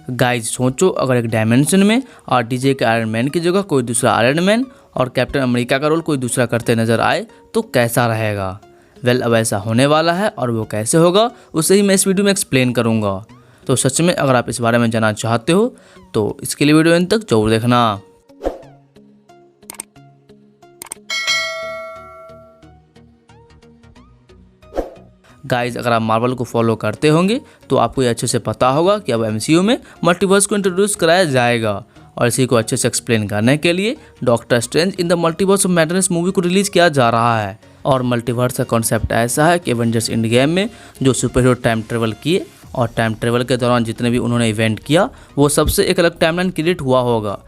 Guys सोचो, अगर एक डायमेंशन में आरडीजे के आयरन मैन की जगह कोई दूसरा आयरन मैन और कैप्टन अमेरिका का रोल कोई दूसरा करते नजर आए तो कैसा रहेगा। वेल, अब ऐसा होने वाला है और वो कैसे होगा उसे ही मैं इस वीडियो में एक्सप्लेन करूँगा। तो सच में अगर आप इस बारे में जानना चाहते हो तो इसके लिए वीडियो अंत तक जरूर देखना। गाइज, अगर आप मार्वल को फॉलो करते होंगे तो आपको ये अच्छे से पता होगा कि अब एमसीयू में मल्टीवर्स को इंट्रोड्यूस कराया जाएगा और इसी को अच्छे से एक्सप्लेन करने के लिए doctor strange in the multiverse of madness movie को रिलीज किया जा रहा है। और मल्टीवर्स का कॉन्सेप्ट ऐसा है कि एवेंजर्स एंड गेम में जो सुपर हीरो टाइम ट्रेवल किए और टाइम ट्रेवल के दौरान जितने भी उन्होंने इवेंट किया वो सबसे एक अलग टाइमलाइन क्रिएट हुआ होगा।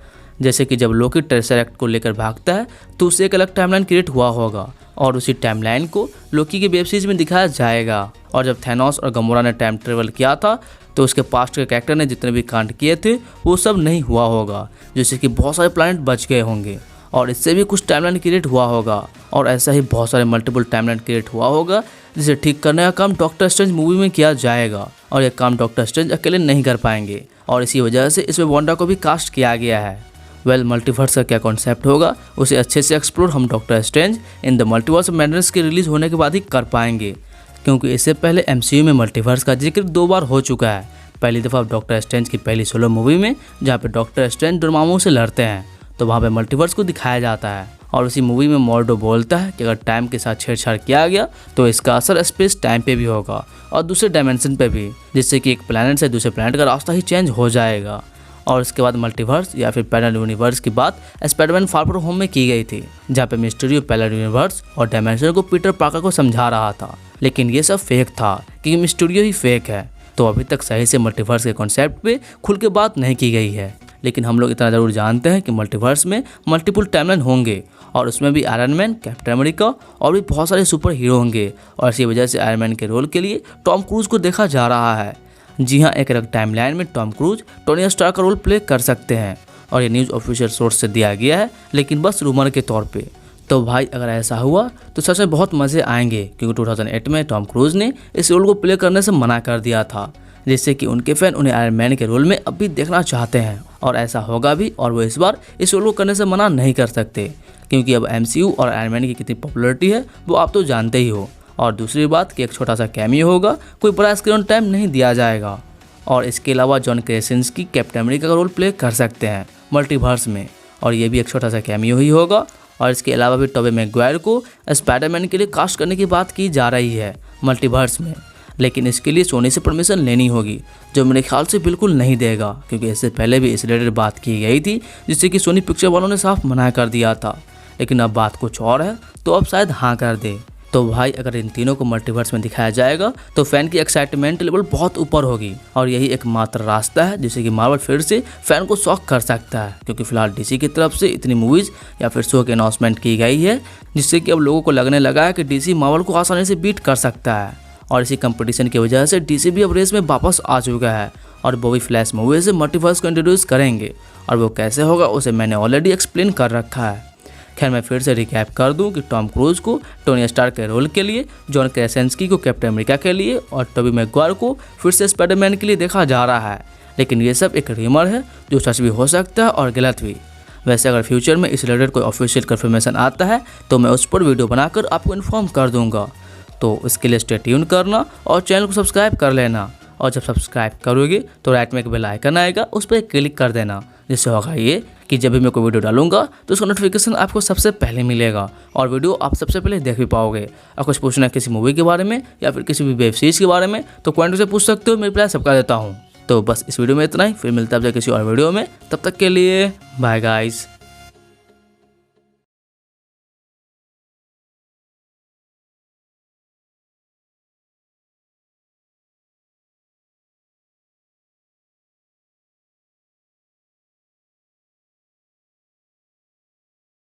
जैसे कि जब लोकी टेसरेक्ट को लेकर भागता है तो उससे एक अलग टाइमलाइन क्रिएट हुआ होगा और उसी टाइमलाइन को लोकी के वेब सीरीज में दिखाया जाएगा। और जब थैनोस और गमोरा ने टाइम ट्रेवल किया था तो उसके पास्ट के कैरेक्टर ने जितने भी कांड किए थे वो सब नहीं हुआ होगा, जैसे कि बहुत सारे प्लैनेट बच गए होंगे और इससे भी कुछ टाइमलाइन क्रिएट हुआ होगा और ऐसा ही बहुत सारे मल्टीपल टाइमलाइन क्रिएट हुआ होगा जिसे ठीक करने का काम डॉक्टर स्ट्रेंज मूवी में किया जाएगा। और यह काम डॉक्टर स्ट्रेंज अकेले नहीं कर पाएंगे और इसी वजह से इसमें वांडा को भी कास्ट किया गया है। वेल, मल्टीवर्स का क्या कॉन्सेप्ट होगा उसे अच्छे से एक्सप्लोर हम doctor strange in the multiverse of madness के रिलीज होने के बाद ही कर पाएंगे, क्योंकि इससे पहले एमसीयू में मल्टीवर्स का जिक्र 2 बार हो चुका है। पहली दफ़ा डॉक्टर स्ट्रेंज की पहली सोलो मूवी में जहाँ पे डॉक्टर स्ट्रेंज डोरमामू से लड़ते हैं तो वहाँ पे मल्टीवर्स को दिखाया जाता है और उसी मूवी में मॉर्डो बोलता है कि अगर टाइम के साथ छेड़छाड़ किया गया तो इसका असर स्पेस टाइम पे भी होगा और दूसरे डायमेंशन पे भी, जिससे कि एक प्लैनेट से दूसरे प्लैनेट का रास्ता ही चेंज हो जाएगा। और इसके बाद मल्टीवर्स या फिर पैरेलल यूनिवर्स की बात स्पाइडरमैन फार फ्रॉम होम में की गई थी, जहाँ पे मिस्टीरियो पैरेलल यूनिवर्स और डायमेंशन को पीटर पार्कर को समझा रहा था, लेकिन ये सब फेक था क्योंकि मिस्टीरियो ही फेक है। तो अभी तक सही से मल्टीवर्स के कॉन्सेप्ट पे खुल के बात नहीं की गई है, लेकिन हम लोग इतना ज़रूर जानते हैं कि मल्टीवर्स में मल्टीपल टाइमलाइन होंगे और उसमें भी आयरन मैन, कैप्टन अमेरिका और भी बहुत सारे सुपर हीरो होंगे। और इसी वजह से आयरन मैन के रोल के लिए टॉम क्रूज को देखा जा रहा है। जी हाँ, एक अलग टाइमलाइन में टॉम क्रूज टोनी स्टार्क का रोल प्ले कर सकते हैं और ये न्यूज़ ऑफिशियल सोर्स से दिया गया है, लेकिन बस रूमर के तौर पे। तो भाई, अगर ऐसा हुआ तो सच में बहुत मज़े आएंगे, क्योंकि 2008 में टॉम क्रूज ने इस रोल को प्ले करने से मना कर दिया था, जिससे कि उनके फैन उन्हें आयरन मैन के रोल में अब भी देखना चाहते हैं और ऐसा होगा भी। और वो इस बार इस रोल को करने से मना नहीं कर सकते, क्योंकि अब एमसीयू और आयरन मैन की कितनी पॉपुलरिटी है वो आप तो जानते ही हो। और दूसरी बात कि एक छोटा सा कैमियो होगा, कोई बड़ा स्क्रीन टाइम नहीं दिया जाएगा। और इसके अलावा जॉन क्रेसिंस्की कैप्टन अमेरिका का रोल प्ले कर सकते हैं मल्टीवर्स में और ये भी एक छोटा सा कैमियो ही होगा। और इसके अलावा भी टोबी मैगवायर को स्पाइडरमैन के लिए कास्ट करने की बात की जा रही है मल्टीवर्स में, लेकिन इसके लिए सोनी से परमिशन लेनी होगी, जो मेरे ख्याल से बिल्कुल नहीं देगा, क्योंकि इससे पहले भी इस रिलेटेड बात की गई थी जिससे कि सोनी पिक्चर वालों ने साफ मना कर दिया था। लेकिन अब बात कुछ और है तो अब शायद हाँ कर दे। तो भाई, अगर इन तीनों को मल्टीवर्स में दिखाया जाएगा तो फैन की एक्साइटमेंट लेवल बहुत ऊपर होगी और यही एकमात्र रास्ता है जिससे कि मार्वल फिर से फैन को शॉक कर सकता है, क्योंकि फिलहाल डीसी की तरफ से इतनी मूवीज़ या फिर शो की अनाउंसमेंट की गई है जिससे कि अब लोगों को लगने लगा है कि डीसी मार्वल को आसानी से बीट कर सकता है। और इसी कंपटीशन की वजह से डीसी भी अब रेस में वापस आ चुका है और वो भी फ्लैश मूवी से मल्टीवर्स को इंट्रोड्यूस करेंगे और वो कैसे होगा उसे मैंने ऑलरेडी एक्सप्लेन कर रखा है। खैर, मैं फिर से रिकैप कर दूं कि टॉम क्रूज को टोनी स्टार्क के रोल के लिए, जॉन क्रेसिंस्की को कैप्टन अमेरिका के लिए और टोबी मैगवायर को फिर से स्पाइडरमैन के लिए देखा जा रहा है, लेकिन ये सब एक र्यूमर है जो सच भी हो सकता है और गलत भी। वैसे अगर फ्यूचर में इस रिलेटेड कोई ऑफिशियल कंफर्मेशन आता है तो मैं उस पर वीडियो बनाकर आपको इन्फॉर्म कर दूंगा। तो इसके लिए स्टे ट्यून करना और चैनल को सब्सक्राइब कर लेना, और जब सब्सक्राइब करोगे तो राइट में एक बेल आइकन आएगा, उस पर क्लिक कर देना, जिससे होगा ये कि जब भी मैं कोई वीडियो डालूंगा तो उसका नोटिफिकेशन आपको सबसे पहले मिलेगा और वीडियो आप सबसे पहले देख भी पाओगे। और कुछ पूछना है किसी मूवी के बारे में या फिर किसी भी वेब सीरीज के बारे में तो कमेंट से पूछ सकते हो, मैं रिप्लाई सबका देता हूँ। तो बस इस वीडियो में इतना ही, फिर मिलता है किसी और वीडियो में, तब तक के लिए बाय गाइस।